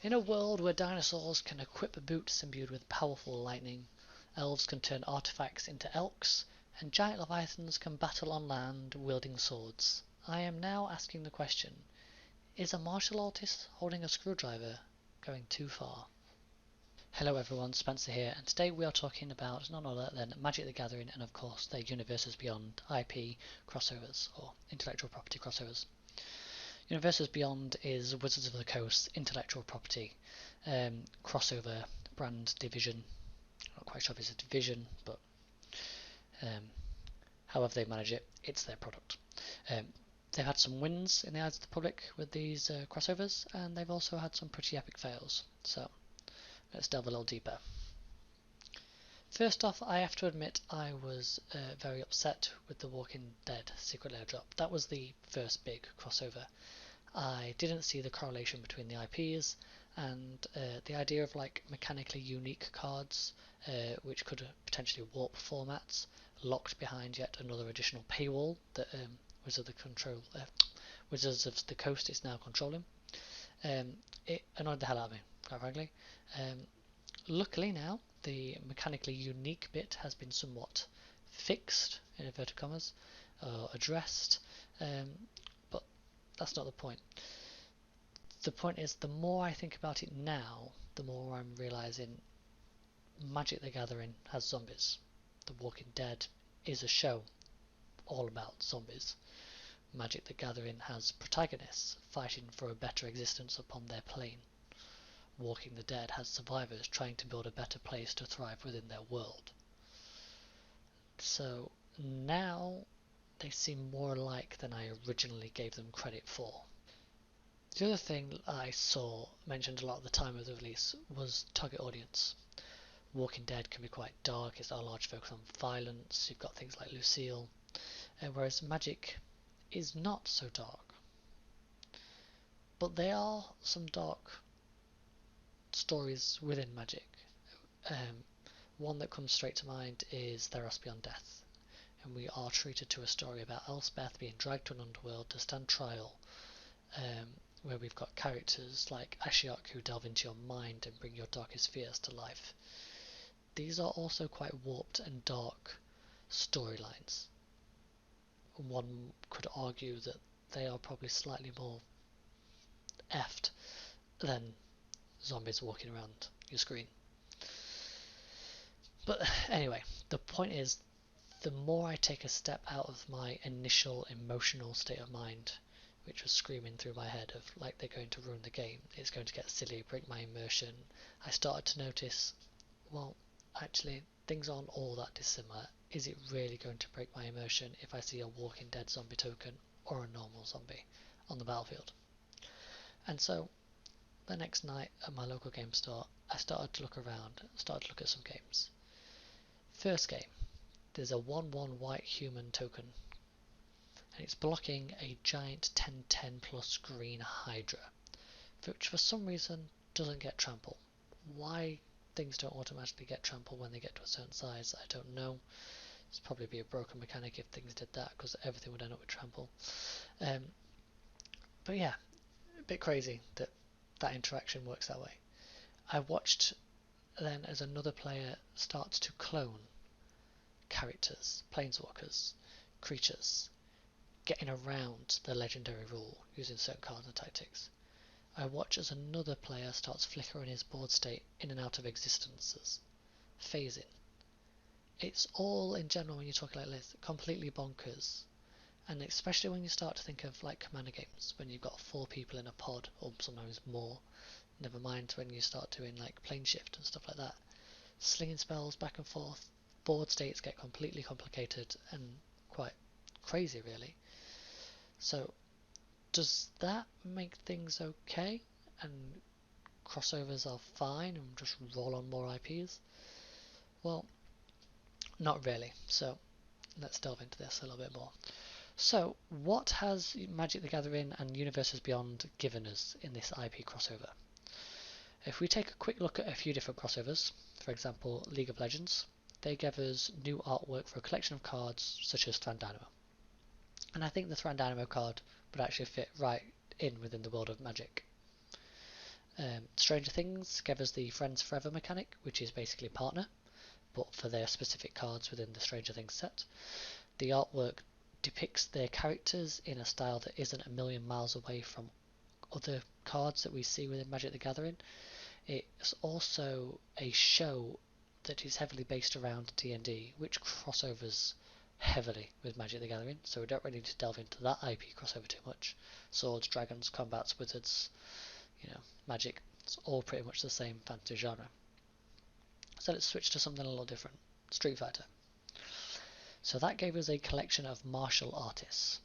In a world where dinosaurs can equip boots imbued with powerful lightning, elves can turn artifacts into elks, and giant leviathans can battle on land wielding swords, I am now asking the question, is a martial artist holding a screwdriver going too far? Hello everyone, Spencer here, and today we are talking about none other than Magic the Gathering and of course their Universes Beyond IP crossovers, or intellectual property crossovers. Universes Beyond is Wizards of the Coast intellectual property crossover brand division. Not quite sure if it's a division, but however they manage it, it's their product. They've had some wins in the eyes of the public with these crossovers, and they've also had some pretty epic fails. So let's delve a little deeper. First off, I have to admit I was very upset with the Walking Dead Secret Lair drop. That was the first big crossover. I didn't see the correlation between the IPs and the idea of like mechanically unique cards which could potentially warp formats locked behind yet another additional paywall that Wizards of the Coast is now controlling. It annoyed the hell out of me, quite frankly. Luckily now the mechanically unique bit has been somewhat fixed, in inverted commas, or addressed, but that's not the point. The point is, the more I think about it now, the more I'm realising Magic the Gathering has zombies. The Walking Dead is a show all about zombies. Magic the Gathering has protagonists fighting for a better existence upon their plane. Walking the Dead has survivors trying to build a better place to thrive within their world. So now they seem more alike than I originally gave them credit for. The other thing I saw mentioned a lot at the time of the release was target audience. Walking Dead can be quite dark, it's got a large focus on violence, you've got things like Lucille, whereas Magic is not so dark. But there are some dark stories within Magic. One that comes straight to mind is Theros Beyond Death, and we are treated to a story about Elspeth being dragged to an underworld to stand trial, where we've got characters like Ashiok who delve into your mind and bring your darkest fears to life. These are also quite warped and dark storylines. One could argue that they are probably slightly more effed than zombies walking around your screen. But anyway, the point is, the more I take a step out of my initial emotional state of mind, which was screaming through my head of like they're going to ruin the game, it's going to get silly, break my immersion, I started to notice, well, actually things aren't all that dissimilar. Is it really going to break my immersion if I see a Walking Dead zombie token or a normal zombie on the battlefield? And so the next night at my local game store, I started to look around, started to look at some games. First game, there's a 1/1 white human token, and it's blocking a giant 10/10 plus green Hydra, which for some reason doesn't get trample. Why things don't automatically get trample when they get to a certain size, I don't know. It's probably be a broken mechanic if things did that, because everything would end up with trample. But yeah, a bit crazy that that interaction works that way. I watched then as another player starts to clone characters, planeswalkers, creatures, getting around the legendary rule using certain cards and tactics. I watch as another player starts flickering his board state in and out of existences, phasing. It's all, in general, when you're talking like this, completely bonkers. And especially when you start to think of like Commander games, when you've got 4 people in a pod, or sometimes more. Never mind when you start doing like plane shift and stuff like that. Slinging spells back and forth, board states get completely complicated and quite crazy really. So does that make things okay and crossovers are fine and just roll on more IPs? Well, not really. So let's delve into this a little bit more. So what has Magic the Gathering and Universes Beyond given us in this IP crossover? If we take a quick look at a few different crossovers, for example League of Legends, they gave us new artwork for a collection of cards such as Thran Dynamo. And I think the Thran Dynamo card would actually fit right in within the world of Magic. Stranger Things gave us the Friends Forever mechanic, which is basically partner, but for their specific cards within the Stranger Things set. The artwork depicts their characters in a style that isn't a million miles away from other cards that we see within Magic the Gathering. It's also a show that is heavily based around D&D, which crossovers heavily with Magic the Gathering, so we don't really need to delve into that IP crossover too much. Swords, dragons, combats, wizards, magic, it's all pretty much the same fantasy genre. So let's switch to something a little different. Street Fighter. So that gave us a collection of martial artists.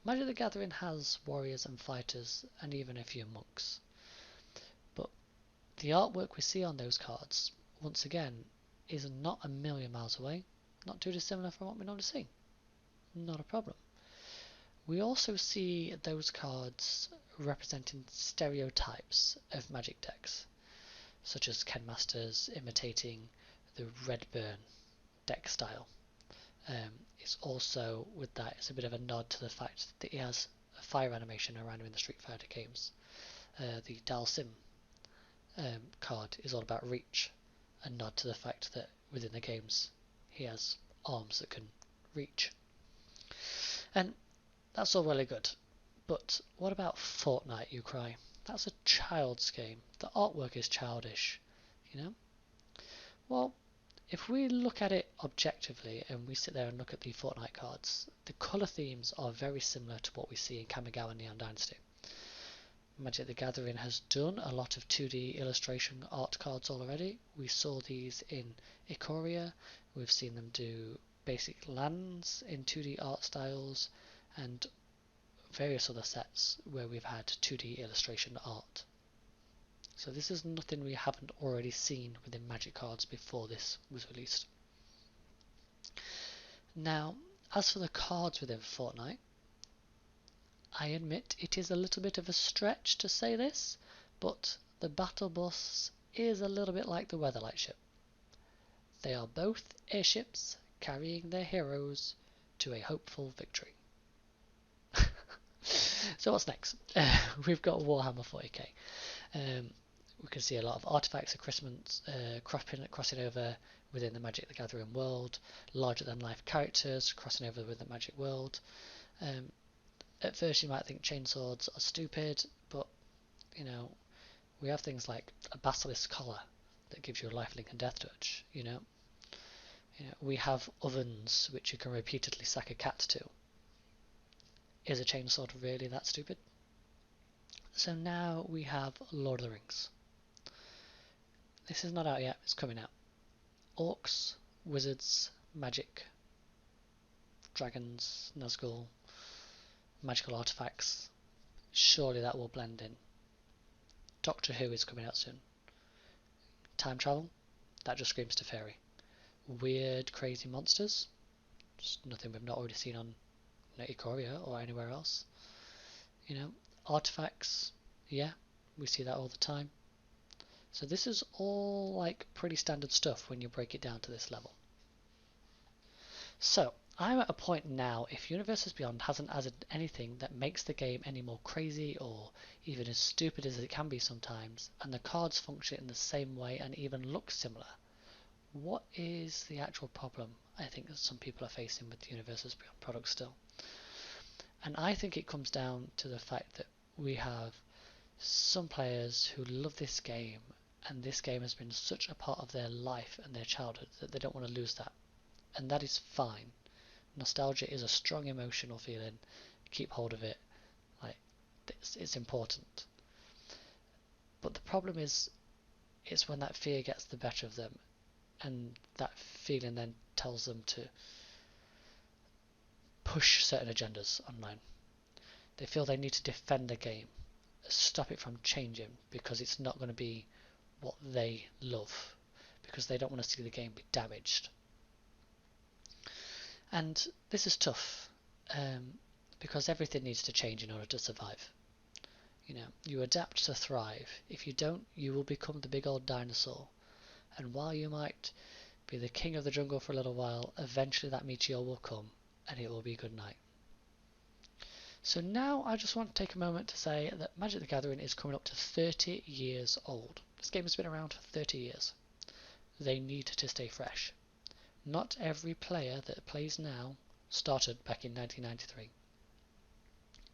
Magic the Gathering has warriors and fighters and even a few monks. But the artwork we see on those cards, once again, is not a million miles away, not too dissimilar from what we normally see. Not a problem. We also see those cards representing stereotypes of Magic decks, such as Ken Masters imitating the Redburn deck style. It's also, with that, it's a bit of a nod to the fact that he has a fire animation around him in the Street Fighter games. The Dalsim card is all about reach, a nod to the fact that within the games he has arms that can reach. And that's all really good, but what about Fortnite, you cry? That's a child's game. The artwork is childish, Well, if we look at it objectively and we sit there and look at the Fortnite cards, the colour themes are very similar to what we see in Kamigawa Neon Dynasty. Magic the Gathering has done a lot of 2D illustration art cards already. We saw these in Ikoria, we've seen them do basic lands in 2D art styles, and various other sets where we've had 2D illustration art. So this is nothing we haven't already seen within Magic cards before this was released. Now, as for the cards within Fortnite, I admit it is a little bit of a stretch to say this, but the Battle Bus is a little bit like the Weatherlight ship. They are both airships carrying their heroes to a hopeful victory. So what's next? We've got Warhammer 40k. We can see a lot of artifacts and crossing over within the Magic the Gathering world, larger than life characters crossing over with the Magic world. At first you might think chainswords are stupid, but we have things like a basilisk collar that gives you a lifelink and death touch. We have ovens which you can repeatedly sack a cat to. Is a chainsword really that stupid? So now we have Lord of the Rings. This is not out yet, it's coming out. Orcs, wizards, magic, dragons, Nazgul, magical artifacts. Surely that will blend in. Doctor Who is coming out soon. Time travel? That just screams to fairy. Weird, crazy monsters? Just nothing we've not already seen on Ikoria or anywhere else. Artifacts, yeah, we see that all the time. So this is all like pretty standard stuff when you break it down to this level. So I'm at a point now, if Universes Beyond hasn't added anything that makes the game any more crazy or even as stupid as it can be sometimes, and the cards function in the same way and even look similar, what is the actual problem I think that some people are facing with the Universes Beyond product still? And I think it comes down to the fact that we have some players who love this game, and this game has been such a part of their life and their childhood that they don't want to lose that. And that is fine. Nostalgia is a strong emotional feeling. Keep hold of it. It's important. But the problem is, it's when that fear gets the better of them, and that feeling then tells them to push certain agendas online. They feel they need to defend the game, stop it from changing, because it's not going to be what they love, because they don't want to see the game be damaged. And this is tough, because everything needs to change in order to survive. You adapt to thrive. If you don't, you will become the big old dinosaur. And while you might be the king of the jungle for a little while, eventually that meteor will come and it will be good night. So now I just want to take a moment to say that Magic the Gathering is coming up to 30 years old. This game has been around for 30 years. They need to stay fresh. Not every player that plays now started back in 1993.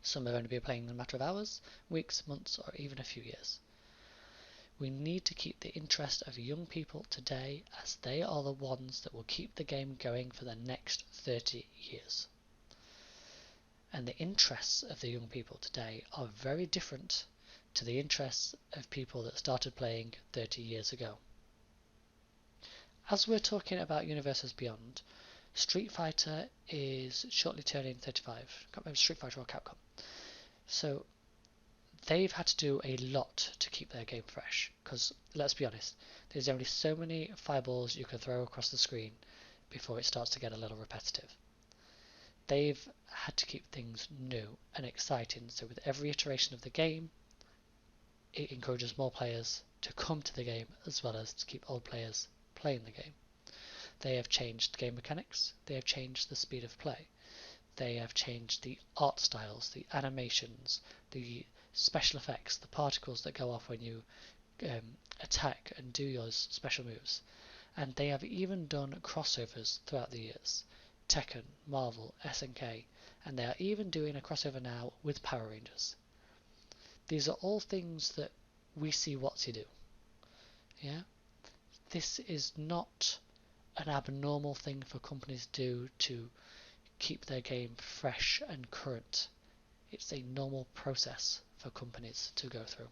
Some have only been playing in a matter of hours, weeks, months, or even a few years. We need to keep the interest of young people today, as they are the ones that will keep the game going for the next 30 years. And the interests of the young people today are very different to the interests of people that started playing 30 years ago. As we're talking about Universes Beyond, Street Fighter is shortly turning 35. I can't remember Street Fighter or Capcom. So they've had to do a lot to keep their game fresh, because let's be honest, there's only so many fireballs you can throw across the screen before it starts to get a little repetitive. They've had to keep things new and exciting, so with every iteration of the game, it encourages more players to come to the game as well as to keep old players playing the game. They have changed game mechanics, they have changed the speed of play, they have changed the art styles, the animations, the special effects, the particles that go off when you attack and do your special moves. And they have even done crossovers throughout the years. Tekken, Marvel, SNK, and they are even doing a crossover now with Power Rangers. These are all things that we see WOTC do. Yeah? This is not an abnormal thing for companies to do to keep their game fresh and current. It's a normal process for companies to go through.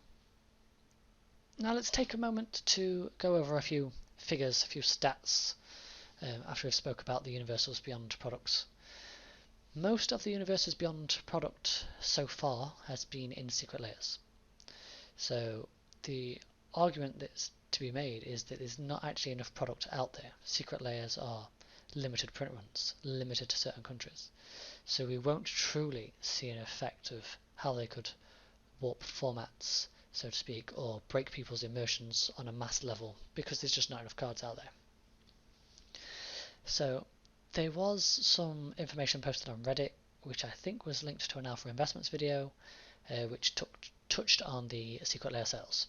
Now let's take a moment to go over a few figures, a few stats, after we've spoke about the Universes Beyond products. Most of the Universes Beyond product so far has been in secret layers. So the argument that's to be made is that there's not actually enough product out there. Secret layers are limited print runs, limited to certain countries. So we won't truly see an effect of how they could warp formats, so to speak, or break people's immersions on a mass level, because there's just not enough cards out there. So there was some information posted on Reddit, which I think was linked to an Alpha Investments video, which touched on the secret layer sales.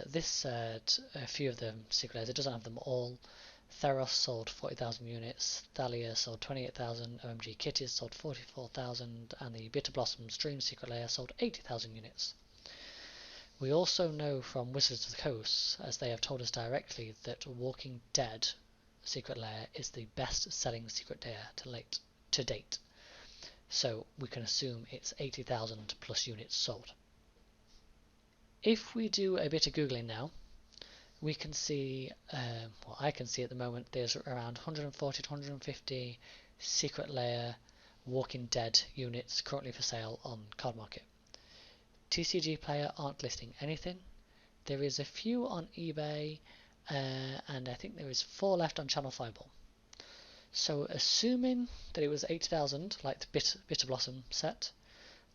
This said a few of the secret layers, it doesn't have them all. Theros sold 40,000 units, Thalia sold 28,000, OMG Kitties sold 44,000, and the Bitter Blossom Stream secret layer sold 80,000 units. We also know from Wizards of the Coast, as they have told us directly, that Walking Dead secret layer is the best selling secret layer to date. So we can assume it's 80,000 plus units sold. If we do a bit of Googling now, we can see, well, I can see at the moment, there's around 140 to 150 secret layer Walking Dead units currently for sale on Card Market. TCG Player aren't listing anything. There is a few on eBay, and I think there is 4 left on Channel Fireball. So assuming that it was 80,000, like the Bitter Blossom set,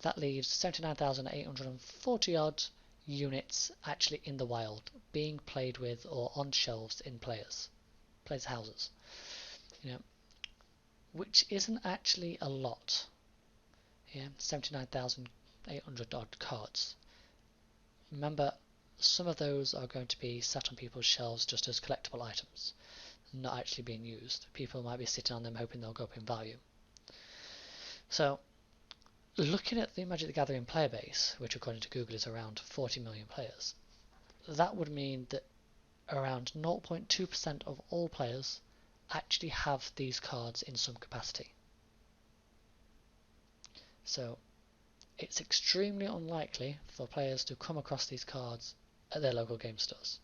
that leaves 79,840 odd units actually in the wild, being played with or on shelves in players' houses. Which isn't actually a lot. 79,800 odd cards. Remember, some of those are going to be sat on people's shelves just as collectible items, not actually being used. People might be sitting on them hoping they'll go up in value. So, looking at the Magic the Gathering player base, which according to Google is around 40 million players, that would mean that around 0.2% of all players actually have these cards in some capacity. So it's extremely unlikely for players to come across these cards at their local game stores.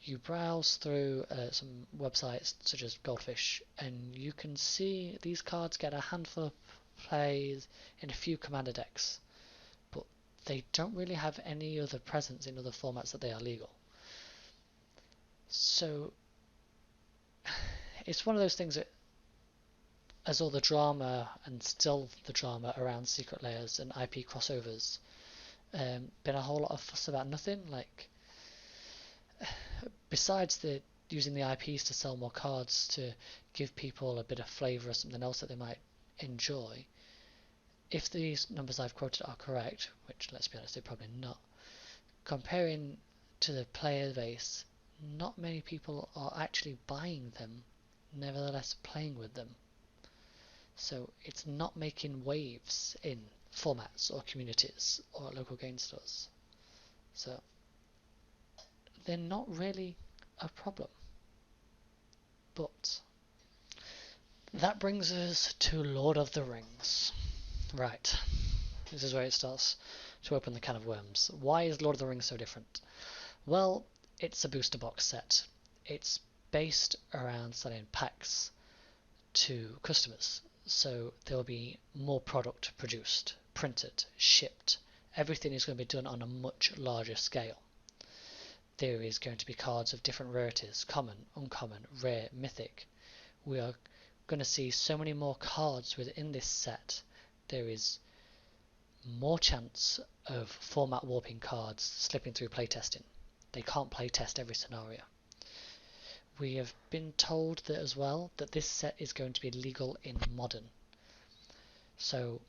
You browse through some websites such as Goldfish, and you can see these cards get a handful of plays in a few commander decks, but they don't really have any other presence in other formats that they are legal. So it's one of those things that, as all the drama and still the drama around secret layers and IP crossovers, been a whole lot of fuss about nothing. Like, besides using the IPs to sell more cards to give people a bit of flavour or something else that they might enjoy, if these numbers I've quoted are correct, which let's be honest, they're probably not, comparing to the player base, not many people are actually buying them, nevertheless playing with them. So it's not making waves in formats or communities or local game stores. So they're not really a problem. But that brings us to Lord of the Rings. Right, this is where it starts to open the can of worms. Why is Lord of the Rings so different? Well, it's a booster box set. It's based around selling packs to customers. So there will be more product produced, printed, shipped. Everything is going to be done on a much larger scale. There is going to be cards of different rarities, common, uncommon, rare, mythic. We are going to see so many more cards within this set. There is more chance of format warping cards slipping through playtesting. They can't playtest every scenario. We have been told that as well that this set is going to be legal in Modern. So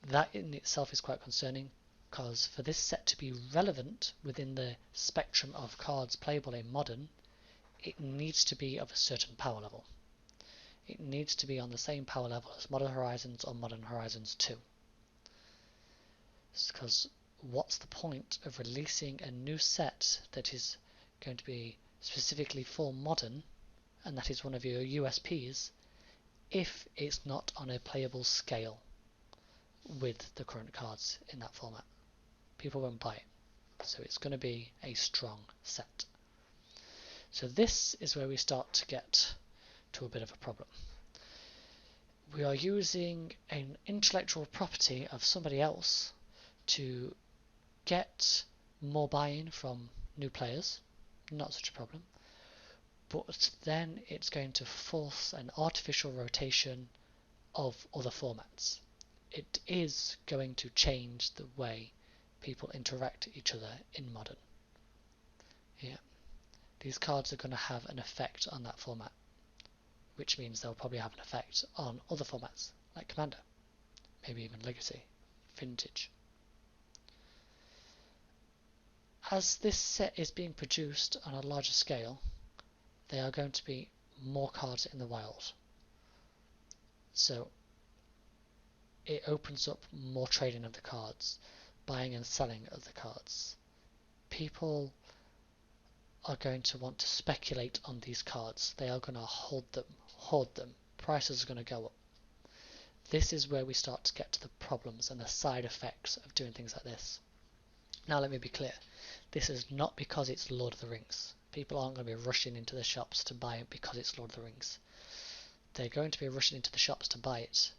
that in itself is quite concerning, because for this set to be relevant within the spectrum of cards playable in Modern, it needs to be of a certain power level. It needs to be on the same power level as Modern Horizons or Modern Horizons 2. Because what's the point of releasing a new set that is going to be specifically for Modern, and that is one of your USPs, if it's not on a playable scale with the current cards in that format? People won't buy it. So it's going to be a strong set. So this is where we start to get to a bit of a problem. We are using an intellectual property of somebody else to get more buy-in from new players, not such a problem, but then it's going to force an artificial rotation of other formats. It is going to change the way people interact with each other in Modern. Yeah, these cards are going to have an effect on that format, which means they'll probably have an effect on other formats like Commander, maybe even Legacy, Vintage. As this set is being produced on a larger scale, there are going to be more cards in the wild. So it opens up more trading of the cards, buying and selling of the cards. People are going to want to speculate on these cards. They are going to hoard them. Prices are going to go up. This is where we start to get to the problems and the side effects of doing things like this. Now let me be clear. This is not because it's Lord of the Rings. People aren't going to be rushing into the shops to buy it because it's Lord of the Rings. They're going to be rushing into the shops to buy it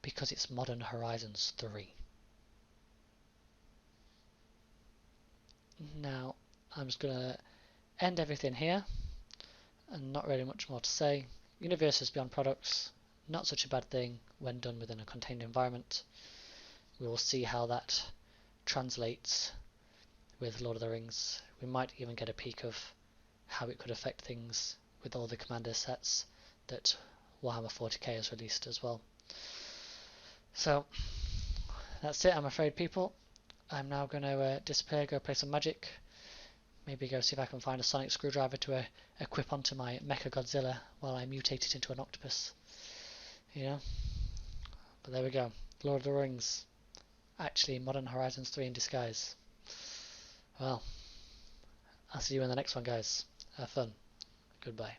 because it's Modern Horizons 3. Now, I'm just going to end everything here, and not really much more to say. Universes beyond products, not such a bad thing when done within a contained environment. We will see how that translates with Lord of the Rings. We might even get a peek of how it could affect things with all the Commander sets that Warhammer 40k has released as well. So that's it, I'm afraid, people. I'm now going to disappear, go play some Magic, maybe go see if I can find a sonic screwdriver to equip onto my Mecha Godzilla while I mutate it into an octopus. You know? But there we go. Lord of the Rings. Actually, Modern Horizons 3 in disguise. Well, I'll see you in the next one, guys. Have fun. Goodbye.